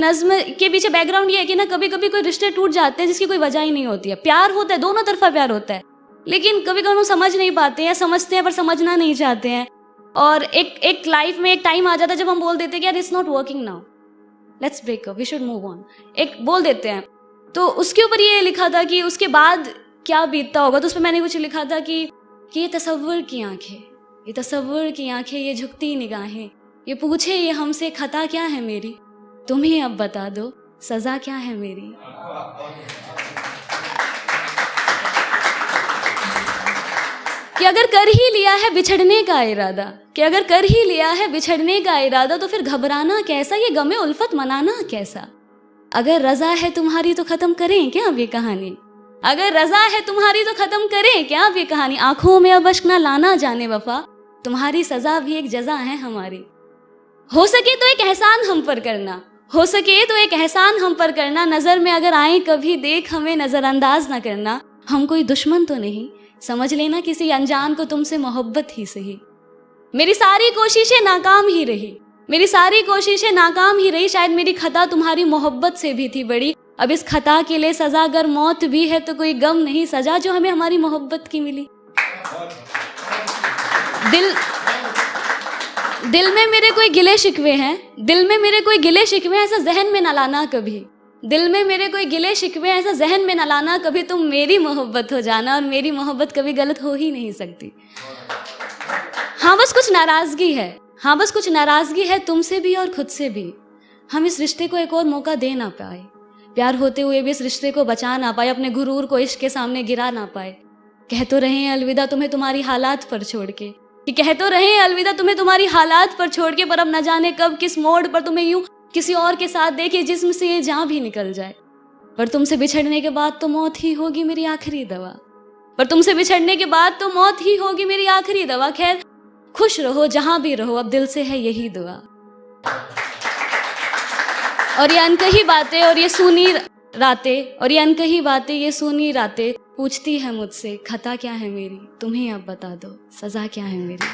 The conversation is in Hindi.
नज्म के पीछे बैकग्राउंड ये है कि ना कभी कभी कोई रिश्ते टूट जाते हैं जिसकी कोई वजह ही नहीं होती है। प्यार होता है, दोनों तरफा प्यार होता है, लेकिन कभी कभी हम समझ नहीं पाते हैं, समझते हैं पर समझना नहीं चाहते हैं। और एक लाइफ में एक टाइम आ जाता है जब हम बोल देते हैं कि यार it's not working now, let's break up, we should move on, एक बोल देते हैं। तो उसके ऊपर ये लिखा था कि उसके बाद क्या बीतता होगा। तो उस पर मैंने कुछ लिखा था कि ये तसव्वुर की आंखें, ये तसव्वुर की आंखें, ये झुकती निगाहें, ये पूछे ये हमसे खता क्या है मेरी, तुम ही अब बता दो सजा क्या है मेरी। कि अगर कर ही लिया है बिछड़ने का इरादा, कि अगर कर ही लिया है बिछड़ने का इरादा, तो फिर घबराना कैसा, ये गमे उल्फत मनाना कैसा। अगर रजा है तुम्हारी तो खत्म करें क्या अब ये कहानी, अगर रजा है तुम्हारी तो खत्म करें क्या अब ये कहानी। आंखों में अब अश्क ना लाना जाने वफा, तुम्हारी सजा भी एक जजा है हमारी। हो सके तो एक एहसान हम पर करना, हो सके तो एक एहसान हम पर करना, नजर में अगर आए कभी देख हमें नजरअंदाज ना करना। हम कोई दुश्मन तो नहीं, समझ लेना किसी अनजान को तुमसे मोहब्बत ही सही। मेरी सारी कोशिशें नाकाम ही रही, मेरी सारी कोशिशें नाकाम ही रही, शायद मेरी खता तुम्हारी मोहब्बत से भी थी बड़ी। अब इस खता के लिए सजा अगर मौत भी है तो कोई गम नहीं, सजा जो हमें हमारी मोहब्बत की मिली। दिल में मेरे कोई गिले शिकवे हैं, दिल में मेरे कोई गिले शिकवे, ऐसा जहन में न लाना कभी, दिल में मेरे कोई गिले शिकवे, ऐसा जहन में न लाना कभी। तुम मेरी मोहब्बत हो जाना, और मेरी मोहब्बत कभी गलत हो ही नहीं सकती। हाँ बस कुछ नाराजगी है, हाँ बस कुछ नाराजगी है तुमसे भी और खुद से भी। हम इस रिश्ते को एक और मौका दे ना पाए, प्यार होते हुए भी इस रिश्ते को बचा ना पाए, अपने गुरूर को इश्क के सामने गिरा ना पाए। कह तो रहे हैं अलविदा तुम्हें तुम्हारी हालात पर छोड़ के, कि कह तो रहे हैं अलविदा तुम्हें तुम्हारी हालात पर छोड़ के, पर अब न जाने कब किस मोड़ पर तुम्हें यूं किसी और के साथ देखे जिस्म से ये जान भी निकल जाए। पर तुमसे बिछड़ने के बाद तो मौत ही होगी मेरी आखिरी दवा, पर तुमसे बिछड़ने के बाद तो मौत ही होगी मेरी आखिरी दवा। खैर खुश रहो जहां भी रहो, अब दिल से है यही दुआ। और ये अनकही बातें और ये सुनी रातें, और ये अनकही बातें ये सुनी रातें, पूछती है मुझसे खता क्या है मेरी, तुम ही अब बता दो सजा क्या है मेरी।